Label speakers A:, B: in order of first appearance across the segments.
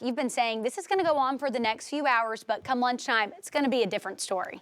A: You've been saying this is going to go on for the next few hours, but come lunchtime, it's going to be a different story.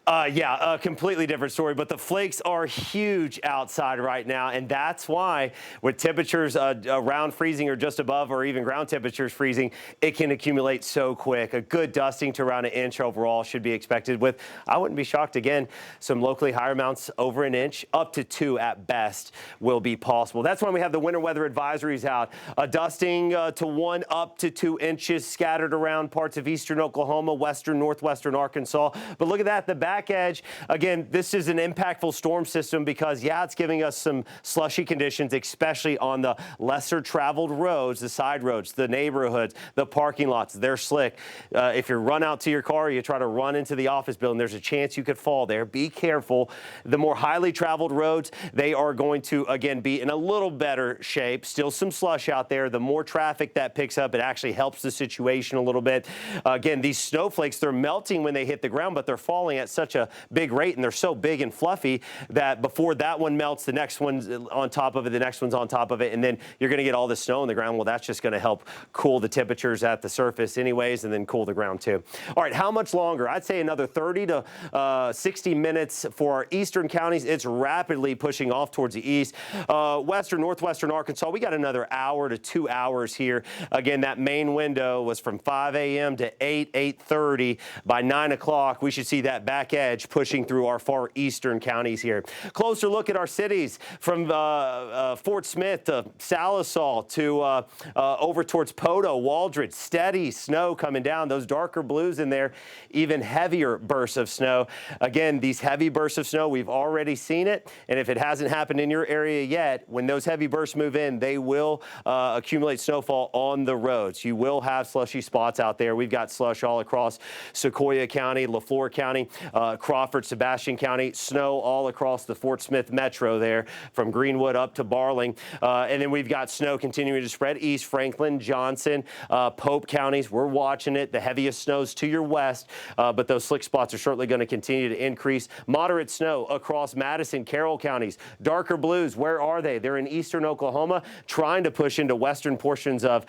B: Yeah, a completely different story, but the flakes are huge outside right now, and that's why with temperatures around freezing or just above or even ground temperatures freezing, it can accumulate so quick. A good dusting to around an inch overall should be expected with, I wouldn't be shocked, again, some locally higher amounts over an inch, up to 2 at best will be possible. That's why we have the winter weather advisories out. A dusting to 1 up to 2 inches scattered around parts of eastern Oklahoma, western, northwestern Arkansas. But look at that, the back edge. Again, this is an impactful storm system because, yeah, it's giving us some slushy conditions, especially on the lesser traveled roads, the side roads, the neighborhoods, the parking lots. They're slick. If you run out to your car, you try to run into the office building, there's a chance you could fall there. Be careful. The more highly traveled roads, they are going to, again, be in a little better shape. Still some slush out there. The more traffic that picks up, it actually helps the situation a little bit. Again, these snowflakes, they're melting when they hit the ground, but they're falling at such a big rate, and they're so big and fluffy that before that one melts, the next one's on top of it, the next one's on top of it, and then you're going to get all the snow on the ground. Well, that's just going to help cool the temperatures at the surface anyways, and then cool the ground too. All right, how much longer? I'd say another 30 to 60 minutes for our eastern counties. It's rapidly pushing off towards the east. Western, northwestern Arkansas, we got another hour to 2 hours here. Again, that main window was from 5 a.m. to 8:30. By 9 o'clock, we should see that back edge pushing through our far eastern counties here. Closer look at our cities from Fort Smith to Sallisaw to over towards Poto, Waldron. Steady snow coming down. Those darker blues in there, even heavier bursts of snow. Again, these heavy bursts of snow, we've already seen it. And if it hasn't happened in your area yet, when those heavy bursts move in, they will accumulate snowfall on the roads. You will have slushy spots out there. We've got slush all across Sequoyah County, LaFleur County, Crawford, Sebastian County, snow all across the Fort Smith metro there from Greenwood up to Barling. And then we've got snow continuing to spread east, Franklin, Johnson, Pope counties. We're watching it. The heaviest snows to your west, but those slick spots are certainly going to continue to increase. Moderate snow across Madison, Carroll counties. Darker blues, where are they? They're in eastern Oklahoma, trying to push into western portions of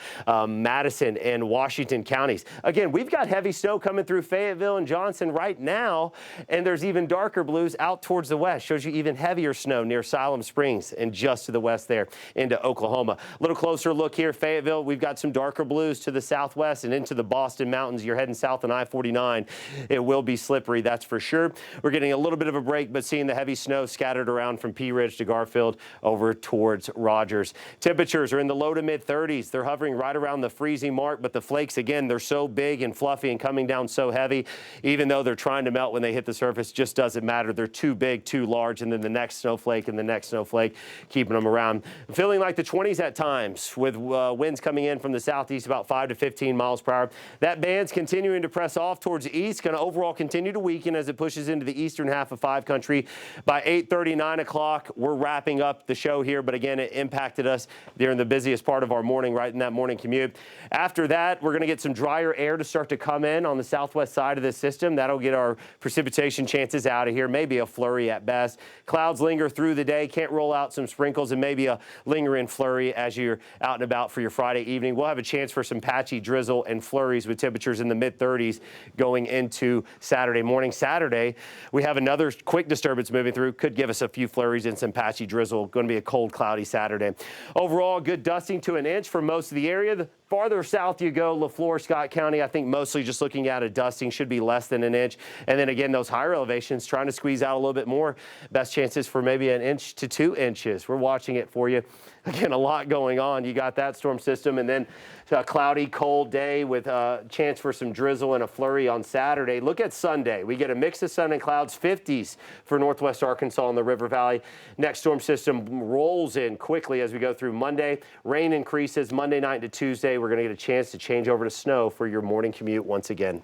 B: Madison and Washington counties. Again, we've got heavy snow coming through Fayetteville and Johnson right now, and there's even darker blues out towards the west. Shows you even heavier snow near Siloam Springs and just to the west there into Oklahoma. A little closer look here, Fayetteville. We've got some darker blues to the southwest and into the Boston Mountains. You're heading south on I-49. It will be slippery, that's for sure. We're getting a little bit of a break, but seeing the heavy snow scattered around from Pea Ridge to Garfield over towards Rogers. Temperatures are in the low to mid 30s. They're hovering right around the freezing mark, but the flakes, again, they're so big and fluffy and coming down so heavy, even though they're trying to melt when they hit the surface, just doesn't matter. They're too big, too large, and then the next snowflake and the next snowflake, keeping them around. Feeling like the 20s at times with winds coming in from the southeast about 5 to 15 miles per hour. That band's continuing to press off towards the east, going to overall continue to weaken as it pushes into the eastern half of 5 country. By 8:30, 9 o'clock, we're wrapping up the show here, but again, it impacted us during the busiest part of our morning, right in that morning commute. After that, we're going to get some drier air to start to come in on the southwest side of this system. That'll get our precipitation chances out of here, maybe a flurry at best. Clouds linger through the day, can't roll out some sprinkles and maybe a lingering flurry as you're out and about for your Friday evening. We'll have a chance for some patchy drizzle and flurries with temperatures in the mid-30s going into Saturday morning. Saturday, we have another quick disturbance moving through. Could give us a few flurries and some patchy drizzle. Going to be a cold, cloudy Saturday. Overall, good dusting to an inch for most of the area. The farther south you go, LaFleur, Scott County, I think mostly just looking at a dusting should be less than an inch. And then again, those higher elevations trying to squeeze out a little bit more. Best chances for maybe an inch to 2 inches. We're watching it for you. Again, a lot going on. You got that storm system and then a cloudy, cold day with a chance for some drizzle and a flurry on Saturday. Look at Sunday. We get a mix of sun and clouds, 50s for northwest Arkansas and the River Valley. Next storm system rolls in quickly as we go through Monday. Rain increases Monday night to Tuesday. We're going to get a chance to change over to snow for your morning commute once again.